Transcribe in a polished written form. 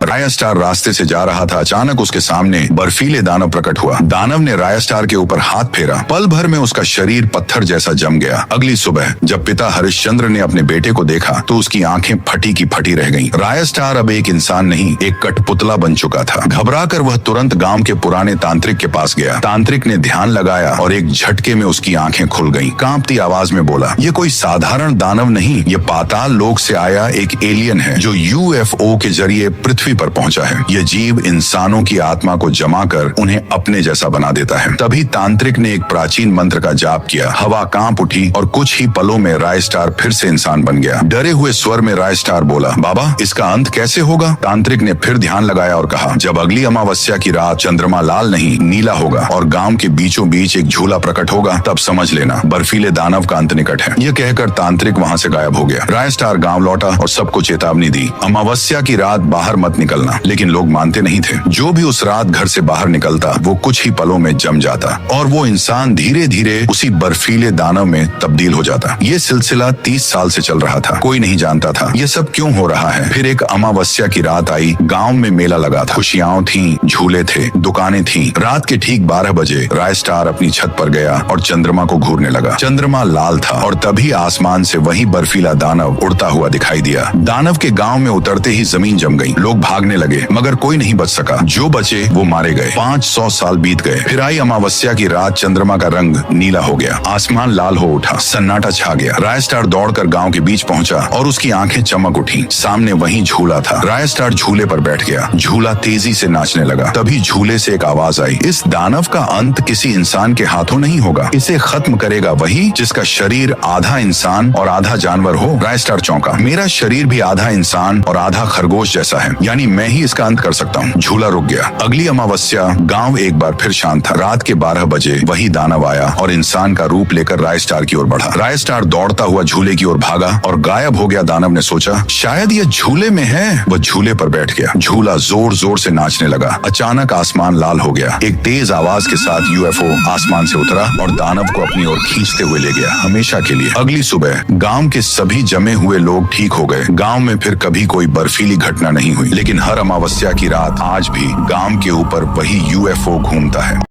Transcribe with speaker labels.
Speaker 1: राया star रास्ते से जा रहा था। अचानक उसके सामने बर्फीले दानव प्रकट हुआ। दानव ने राया स्टार के ऊपर हाथ फेरा। पल भर में उसका शरीर पत्थर जैसा जम गया। अगली सुबह जब पिता हरिश्चंद्र ने अपने बेटे को देखा तो उसकी आंखें फटी की फटी रह गईं। राया स्टार अब एक इंसान नहीं, एक कठपुतला बन चुका था। घबराकर वह तुरंत गांव के पुराने तांत्रिक के पास गया। तांत्रिक ने ध्यान लगाया और एक झटके में उसकी आंखें खुल गईं। कांपती आवाज में बोला, ये कोई साधारण दानव नहीं, ये पाताल लोक से आया एक एलियन है जो यूएफओ के जरिए पृथ्वी पर पहुंचा है। यह जीव इंसानों की आत्मा को जमा कर उन्हें अपने जैसा बना देता है। तभी तांत्रिक ने एक प्राचीन मंत्र का जाप किया। हवा कांप उठी और कुछ ही पलों में राय स्टार फिर से इंसान बन गया। डरे हुए स्वर में राय स्टार बोला, बाबा इसका अंत कैसे होगा? तांत्रिक ने फिर ध्यान लगाया और कहा, जब अगली अमावस्या की रात चंद्रमा लाल नहीं नीला होगा और गांव के बीचों बीच एक झूला प्रकट होगा, तब समझ लेना बर्फीले दानव का अंत निकट है। यह कहकर तांत्रिक वहां से गायब हो गया। राय स्टार गांव लौटा और सबको चेतावनी दी, अमावस्या की रात बाहर मत निकलना। लेकिन लोग मानते नहीं थे। जो भी उस रात घर से बाहर निकलता वो कुछ ही पलों में जम जाता और वो इंसान धीरे धीरे उसी बर्फीले दानव में तब्दील हो जाता। ये सिलसिला 30 साल से चल रहा था। कोई नहीं जानता था ये सब क्यों हो रहा है। फिर एक अमावस्या की रात आई। गांव में मेला लगा था। खुशियां थीं, झूले थे, दुकानें थीं। रात के ठीक 12 बजे राय स्टार अपनी छत पर गया और चंद्रमा को घूरने लगा। चंद्रमा लाल था और तभी आसमान से वही बर्फीला दानव उड़ता हुआ दिखाई दिया। दानव के गांव में उतरते ही जमीन जम गई। लोग भागने लगे मगर कोई नहीं बच सका। जो बचे वो मारे गए। 500 साल बीत गए। फिर आई अमावस्या की रात। चंद्रमा का रंग नीला हो गया। आसमान लाल हो उठा। सन्नाटा छा गया। राय स्टार दौड़कर गांव के बीच पहुंचा और उसकी आंखें चमक उठी। सामने वही झूला था। राय स्टार झूले पर बैठ गया। झूला तेजी से नाचने लगा। तभी झूले से एक आवाज आई, इस दानव का अंत किसी इंसान के हाथों नहीं होगा। इसे खत्म करेगा वही जिसका शरीर आधा इंसान और आधा जानवर हो। राय स्टार चौंका, मेरा शरीर भी आधा इंसान और आधा खरगोश जैसा है, यानी मैं ही इसका अंत कर सकता हूँ। झूला रुक गया। अगली अमावस्या गांव एक बार फिर शांत था। रात के 12 बजे वही दानव आया और इंसान का रूप लेकर राय स्टार की ओर बढ़ा। राय स्टार दौड़ता हुआ झूले की ओर भागा और गायब हो गया। दानव ने सोचा शायद ये झूले में है। वह झूले पर बैठ गया। झूला जोर जोर से नाचने लगा। अचानक आसमान लाल हो गया। एक तेज आवाज के साथ यूएफओ आसमान से उतरा और दानव को अपनी ओर खींचते हुए ले गया, हमेशा के लिए। अगली सुबह गांव के सभी जमे हुए लोग ठीक हो गए। गांव में फिर कभी कोई बर्फीली घटना नहीं हुई। लेकिन हर अमावस्या की रात आज भी गांव के ऊपर वही यूएफओ घूमता है।